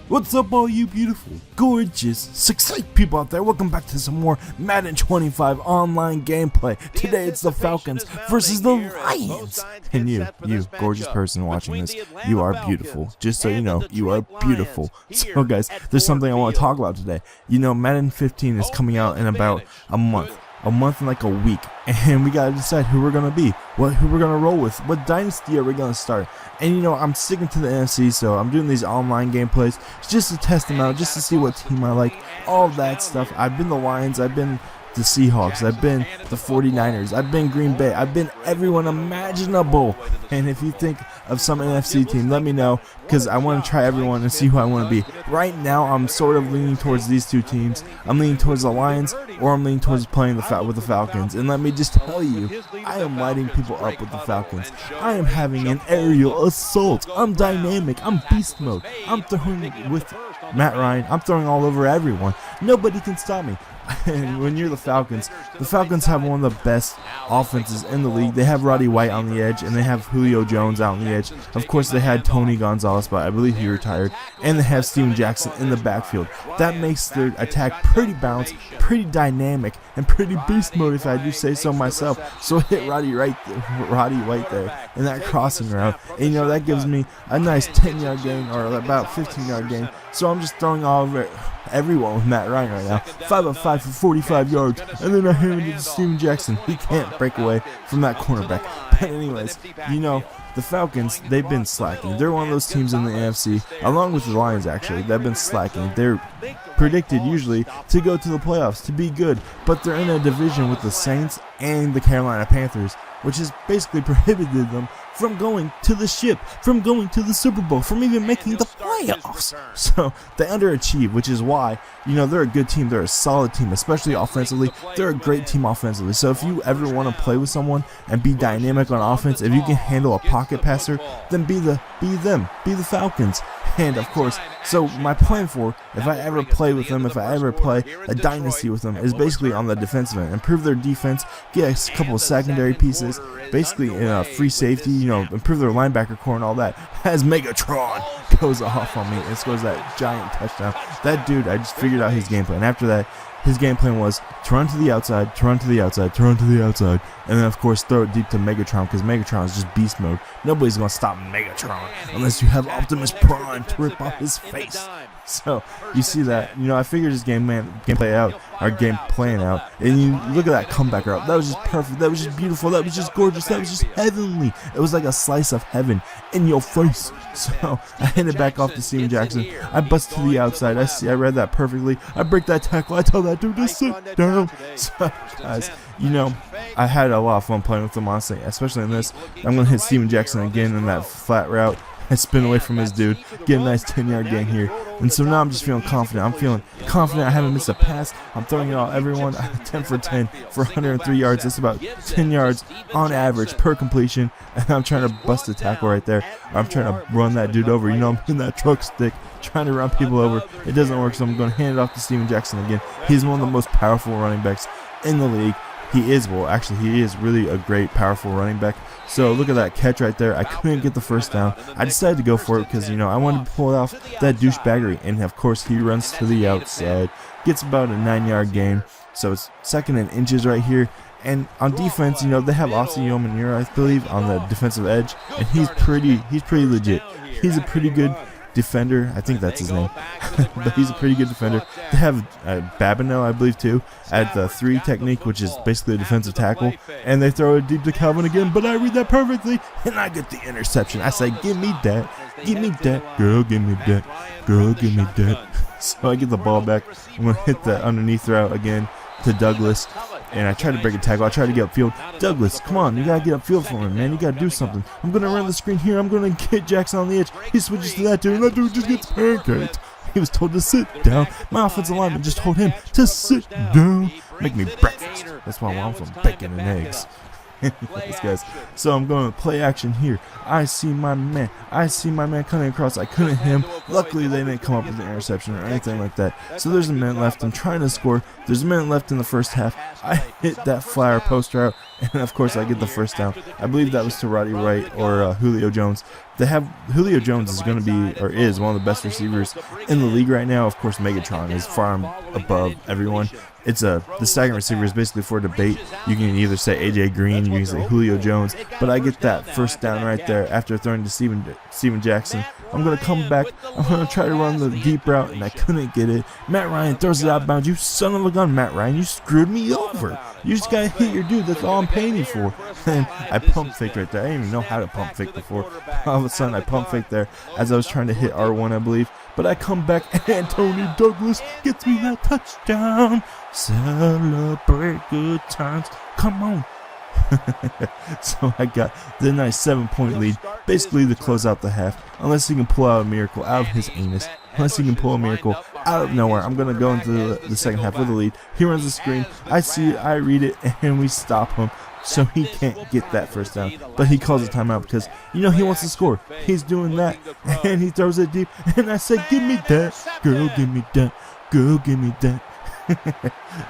What's up, all you beautiful, gorgeous, succinct people out there? Welcome back to some more Madden 25 online gameplay. Today it's the Falcons versus the Lions. And you gorgeous person watching this, you are beautiful. Just so you know, you are beautiful. So guys, there's something I want to talk about today. You know, Madden 15 is coming out in about a month and like a week, and we gotta decide who we're gonna be, who we're gonna roll with, what dynasty are we gonna start. And you know, I'm sticking to the NFC, so I'm doing these online gameplays just to test them out, just to see what team I like, all that stuff. I've been the Lions, I've been the Seahawks, I've been the 49ers, I've been Green Bay, I've been everyone imaginable. And if you think of some NFC team, let me know, because I want to try everyone and see who I want to be. Right now, I'm sort of leaning towards these two teams. I'm leaning towards the Lions, or I'm leaning towards playing with the Falcons. And let me just tell you, I am lighting people up with the Falcons. I am having an aerial assault. I'm dynamic. I'm beast mode. I'm throwing with Matt Ryan. I'm throwing all over everyone. Nobody can stop me. And when you're the Falcons have one of the best offenses in the league. They have Roddy White on the edge, and they have Julio Jones out on the edge. Of course, they had Tony Gonzalez, but I believe he retired. And they have Steven Jackson in the backfield. That makes their attack pretty balanced, pretty dynamic, and pretty beast mode, if I do say so myself. So hit Roddy White there in that crossing route. And you know, that gives me a nice 10-yard gain, or about 15-yard gain. So I'm just throwing all over everyone with Matt Ryan right now. 5 of 5 for 45 yards, and then I hand it to Steven Jackson. He can't break away from that cornerback. But anyways, you know, the Falcons, they've been slacking. They're one of those teams in the NFC, along with the Lions actually, they've been slacking. They're predicted usually to go to the playoffs, to be good, but they're in a division with the Saints and the Carolina Panthers, which has basically prohibited them from going to the ship, from going to the Super Bowl, from even making the playoffs. So they underachieve, which is why, you know, they're a good team. They're a solid team, especially offensively. They're a great team offensively. So if you ever want to play with someone and be dynamic on offense, if you can handle a pocket passer, then be the Falcons. And of course, so my plan for, if I ever play with them, if I ever play a dynasty with them, is basically on the defensive end. Improve their defense, get a couple of secondary pieces, basically in a free safety, you know, improve their linebacker core and all that. As Megatron goes off on me and scores that giant touchdown. That dude, I just figured out his game plan. After that, his game plan was to run to the outside, to run to the outside, to run to the outside, and then of course throw it deep to Megatron, because Megatron is just beast mode. Nobody's gonna stop Megatron unless you have Optimus Prime to rip off his face. So you see that, you know, I figured his game plan out, and you look at that comeback route. That was just perfect. That was just beautiful. That was just gorgeous. That was just heavenly. It was like a slice of heaven in your face. So I hand it back off to Steven Jackson. I bust to the outside. I read that perfectly. I break that tackle. I tell that dude to sit down. So guys, you know, I had a lot of fun playing with him, honestly, especially in this. I'm gonna hit Steven Jackson again in that flat route. I spin away from his dude, get a nice 10-yard gain here. And so now I'm just feeling confident. I'm feeling confident. I haven't missed a pass. I'm throwing it all, everyone. 10 for 10 for 103 yards. That's about 10 yards on average per completion. And I'm trying to bust a tackle right there. I'm trying to run that dude over. You know, I'm in that truck stick trying to run people over. It doesn't work, so I'm going to hand it off to Steven Jackson again. He's one of the most powerful running backs in the league. He is really a great, powerful running back. So look at that catch right there. I couldn't get the first down. I decided to go for it because, you know, I wanted to pull off that douchebaggery. And of course, he runs to the outside, gets about a 9-yard gain. So it's second and inches right here. And on defense, you know, they have Austin Yomanura, I believe, on the defensive edge, and he's pretty legit. He's a pretty good defender. I think that's his name. But he's a pretty good defender. They have Babineau, I believe, too, at the 3 technique, which is basically a defensive tackle. And they throw it deep to Calvin again, but I read that perfectly, and I get the interception. I say, give me that. Give me that. Girl, give me that. Girl, give me that. So I get the ball back. I'm going to hit the underneath route again to Douglas. And I tried to break a tackle. I tried to get upfield. Douglas, come on. You got to get upfield for him, man. You got to do something. I'm going to run the screen here. I'm going to get Jackson on the edge. He switches to that dude, and that dude just gets pancaked. He was told to sit down. My offensive lineman just told him to sit down. Make me breakfast. That's why I want some bacon and eggs. Anyways, guys, so I'm going to play action here. I see my man coming across. I couldn't hit him. Luckily, they didn't come up with an interception or anything like that. So there's a minute left. I'm trying to score. There's a minute left in the first half. I hit that flyer poster out, and of course I get the first down. I believe that was to Roddy White or Julio Jones, They have Julio Jones is going to be, or is, one of the best receivers in the league right now. Of course, Megatron is far above everyone. It's the second receiver is basically for debate. You can either say AJ Green, you can say Julio Jones, but I get that first down right there after throwing to Steven Jackson. I'm going to come back. I'm going to try to run the deep route, and I couldn't get it. Matt Ryan throws it out of bounds. You son of a gun, Matt Ryan. You screwed me over. You just got to hit your dude. That's all I'm paying you for. And I pump faked right there. I didn't even know how to pump fake before. All of a sudden, I pump faked there as I was trying to hit R1, I believe. But I come back, and Tony Douglas gets me that touchdown. Celebrate good times. Come on. So I got the nice 7-point lead, basically to close out the half. Unless he can pull out a miracle out of his anus. Unless he can pull a miracle out of nowhere. I'm going to go into the second half with the lead. He runs the screen. I see it. I read it. And we stop him. So he can't get that first down. But he calls a timeout because, you know, he wants to score. He's doing that. And he throws it deep. And I said, give me that. Girl, give me that. Girl, give me that.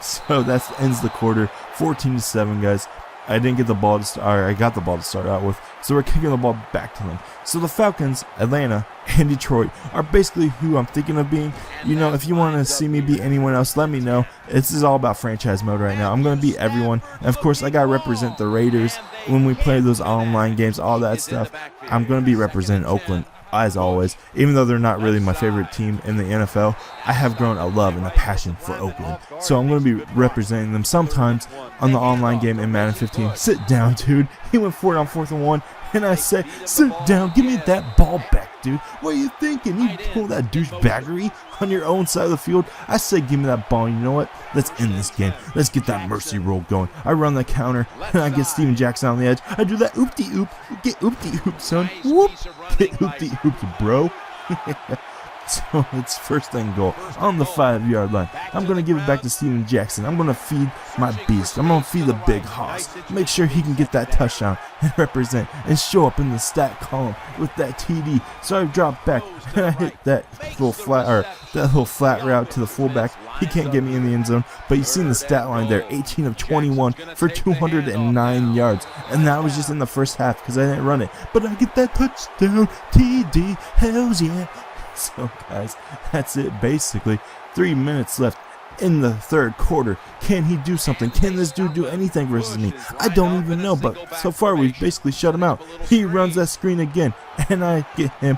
So that ends the quarter. 14-7, guys. I didn't get the ball to start. I got the ball to start out with. So we're kicking the ball back to them. So the Falcons, Atlanta, and Detroit are basically who I'm thinking of being. You know, if you want to see me beat anyone else, let me know. This is all about franchise mode right now. I'm going to beat everyone. And of course, I got to represent the Raiders when we play those online games, all that stuff. I'm going to be representing Oakland, as always. Even though they're not really my favorite team in the NFL, I have grown a love and a passion for Oakland. So I'm going to be representing them sometimes on the online game in Madden 15. Sit down, dude. He went for it on 4th and 1. And I say, sit down, give me that ball back, dude. What are you thinking? You pull that douchebaggery on your own side of the field? I say, give me that ball. You know what? Let's end this game. Let's get that mercy roll going. I run the counter, and I get Steven Jackson on the edge. I do that oopty-oop. Get oopty-oop, son. Whoop. Get oopty-oop, bro. So it's 1st and goal on the 5-yard line. I'm going to give it back to Steven Jackson. I'm going to feed my beast. I'm going to feed the big hoss. Make sure he can get that touchdown and represent and show up in the stat column with that TD. So I drop back and I hit that little flat route to the fullback. He can't get me in the end zone, but you've seen the stat line there. 18 of 21 for 209 yards. And that was just in the first half because I didn't run it. But I get that touchdown TD. Hells yeah. So guys, that's it basically. 3 minutes left in the 3rd quarter. Can he do something? Can this dude do anything versus me? I don't even know, but so far we've basically shut him out. He runs that screen again, and I get him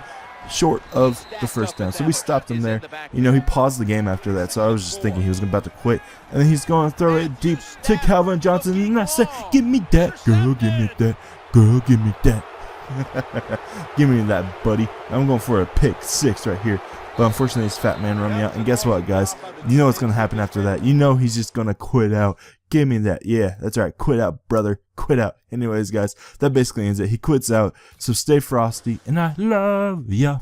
short of the first down. So we stopped him there. You know, he paused the game after that, so I was just thinking he was about to quit. And then he's going to throw it deep to Calvin Johnson, and I say, give me that. Girl, give me that. Girl, give me that. Give me that, buddy. I'm going for a pick 6 right here. But unfortunately, this fat man run me out. And guess what, guys? You know what's going to happen after that. You know he's just going to quit out. Give me that. Yeah, that's right. Quit out, brother. Quit out. Anyways, guys, that basically ends it. He quits out. So stay frosty, and I love ya.